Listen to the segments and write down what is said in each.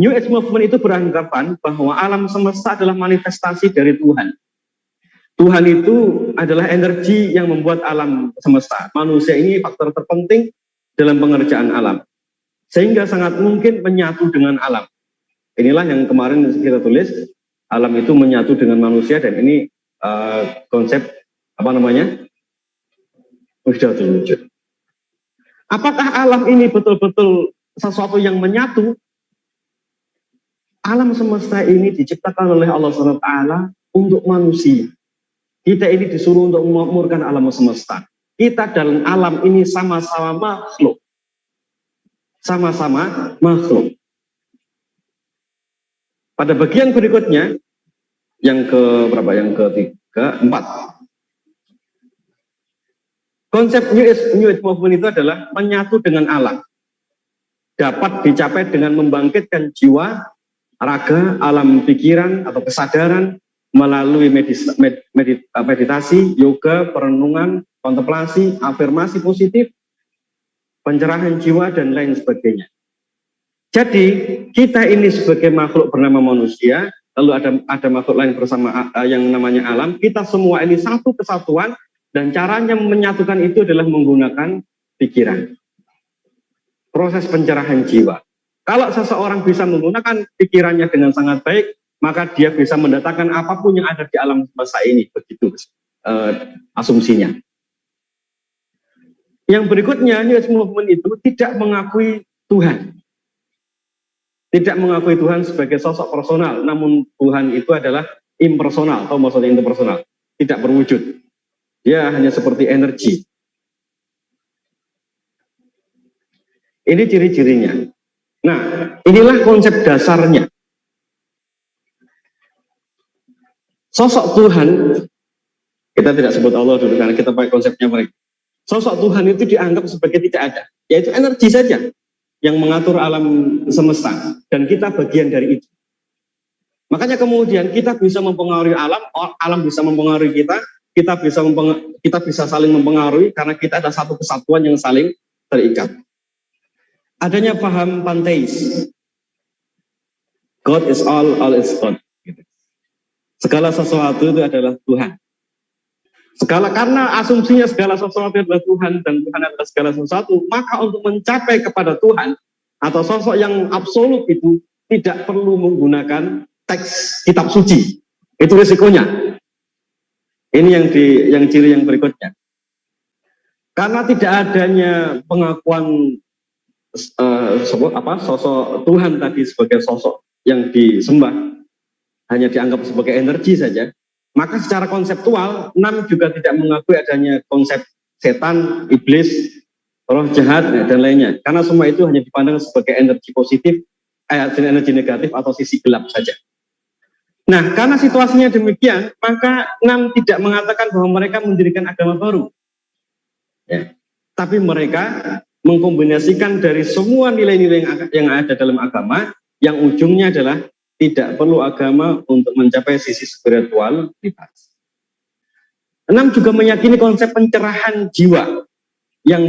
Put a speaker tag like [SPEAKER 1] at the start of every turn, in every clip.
[SPEAKER 1] New Age Movement itu beranggapan bahwa alam semesta adalah manifestasi dari Tuhan. Tuhan itu adalah energi yang membuat alam semesta. Manusia ini faktor terpenting dalam pengerjaan alam. Sehingga sangat mungkin menyatu dengan alam. Inilah yang kemarin kita tulis, alam itu menyatu dengan manusia, dan ini konsep sudah terwujud. Apakah alam ini betul-betul sesuatu yang menyatu? Alam semesta ini diciptakan oleh Allah SWT untuk manusia. Kita ini disuruh untuk memakmurkan alam semesta. Kita dalam alam ini sama-sama makhluk. Sama-sama makhluk. Pada bagian berikutnya, yang keempat. Konsep New Age Movement itu adalah menyatu dengan alam. Dapat dicapai dengan membangkitkan jiwa, raga, alam pikiran atau kesadaran melalui meditasi, yoga, perenungan, kontemplasi, afirmasi positif, pencerahan jiwa, dan lain sebagainya. Jadi kita ini sebagai makhluk bernama manusia, lalu ada makhluk lain bersama yang namanya alam. Kita semua ini satu kesatuan, dan caranya menyatukan itu adalah menggunakan pikiran. Proses pencerahan jiwa. Kalau seseorang bisa menggunakan pikirannya dengan sangat baik, maka dia bisa mendatangkan apapun yang ada di alam semesta ini. Begitu asumsinya. Yang berikutnya, New Age Movement itu tidak mengakui Tuhan. Tidak mengakui Tuhan sebagai sosok personal, namun Tuhan itu adalah impersonal, atau maksudnya interpersonal, tidak berwujud. Dia hanya seperti energi. Ini ciri-cirinya. Nah, inilah konsep dasarnya. Sosok Tuhan, kita tidak sebut Allah dulu karena kita pakai konsepnya mereka. Sosok Tuhan itu dianggap sebagai tidak ada, yaitu energi saja yang mengatur alam semesta, dan kita bagian dari itu. Makanya kemudian kita bisa mempengaruhi alam, alam bisa mempengaruhi kita bisa saling mempengaruhi karena kita ada satu kesatuan yang saling terikat. Adanya paham panteis, God is all is God. Segala sesuatu itu adalah Tuhan. Karena asumsinya segala sesuatu adalah Tuhan dan Tuhan adalah segala sesuatu, maka untuk mencapai kepada Tuhan atau sosok yang absolut itu tidak perlu menggunakan teks kitab suci. Itu risikonya. Ini yang ciri yang berikutnya. Karena tidak adanya pengakuan sosok Tuhan tadi sebagai sosok yang disembah, hanya dianggap sebagai energi saja, maka secara konseptual, Nam juga tidak mengakui adanya konsep setan, iblis, roh jahat, dan lainnya. Karena semua itu hanya dipandang sebagai energi positif, energi negatif, atau sisi gelap saja. Nah, karena situasinya demikian, maka Nam tidak mengatakan bahwa mereka mendirikan agama baru. Ya. Tapi mereka mengkombinasikan dari semua nilai-nilai yang ada dalam agama, yang ujungnya adalah tidak perlu agama untuk mencapai sisi spiritualitas. 6 juga meyakini konsep pencerahan jiwa yang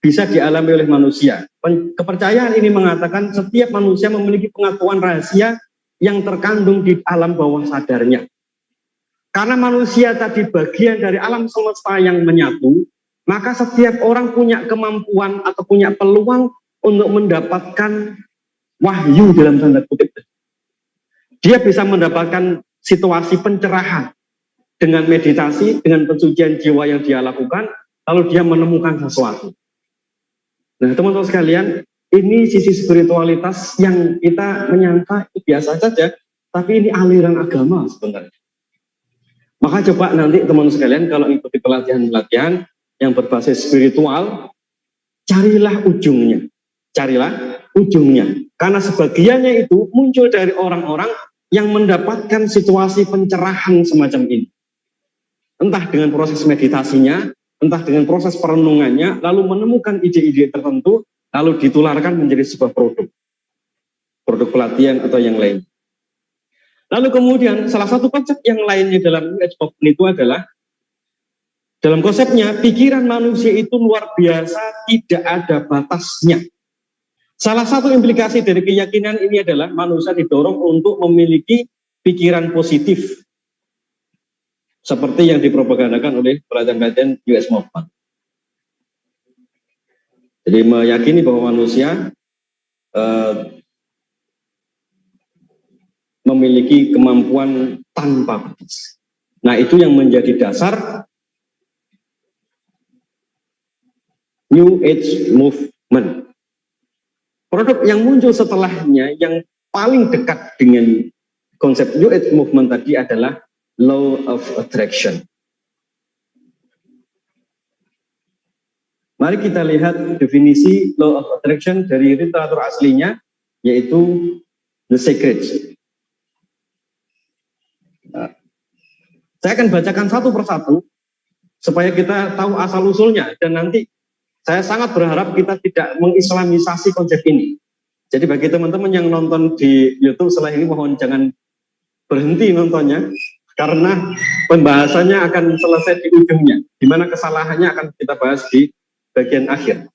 [SPEAKER 1] bisa dialami oleh manusia. Kepercayaan ini mengatakan setiap manusia memiliki pengetahuan rahasia yang terkandung di alam bawah sadarnya. Karena manusia tadi bagian dari alam semesta yang menyatu, maka setiap orang punya kemampuan atau punya peluang untuk mendapatkan wahyu dalam tanda kutip. Dia bisa mendapatkan situasi pencerahan dengan meditasi, dengan pensucian jiwa yang dia lakukan, lalu dia menemukan sesuatu. Nah, teman-teman sekalian, ini sisi spiritualitas yang kita menyangka biasa saja, tapi ini aliran agama sebenarnya. Maka coba nanti teman-teman sekalian kalau ikuti pelatihan-pelatihan yang berbasis spiritual, carilah ujungnya. Carilah ujungnya. Karena sebagiannya itu muncul dari orang-orang yang mendapatkan situasi pencerahan semacam ini. Entah dengan proses meditasinya, entah dengan proses perenungannya, lalu menemukan ide-ide tertentu, lalu ditularkan menjadi sebuah produk pelatihan atau yang lain. Lalu kemudian salah satu konsep yang lainnya dalam New Age Movement itu adalah, dalam konsepnya pikiran manusia itu luar biasa, tidak ada batasnya. Salah satu implikasi dari keyakinan ini adalah manusia didorong untuk memiliki pikiran positif, seperti yang dipropagandakan oleh pelatihan-pelatihan US Movement. Jadi meyakini bahwa manusia memiliki kemampuan tanpa batas. Nah, itu yang menjadi dasar New Age Movement. Produk yang muncul setelahnya yang paling dekat dengan konsep New Age Movement tadi adalah Law of Attraction. Mari kita lihat definisi Law of Attraction dari literatur aslinya, yaitu The Secret. Saya akan bacakan satu persatu supaya kita tahu asal-usulnya, dan nanti saya sangat berharap kita tidak mengislamisasi konsep ini. Jadi bagi teman-teman yang nonton di YouTube setelah ini, mohon jangan berhenti nontonnya, karena pembahasannya akan selesai di ujungnya, di mana kesalahannya akan kita bahas di bagian akhir.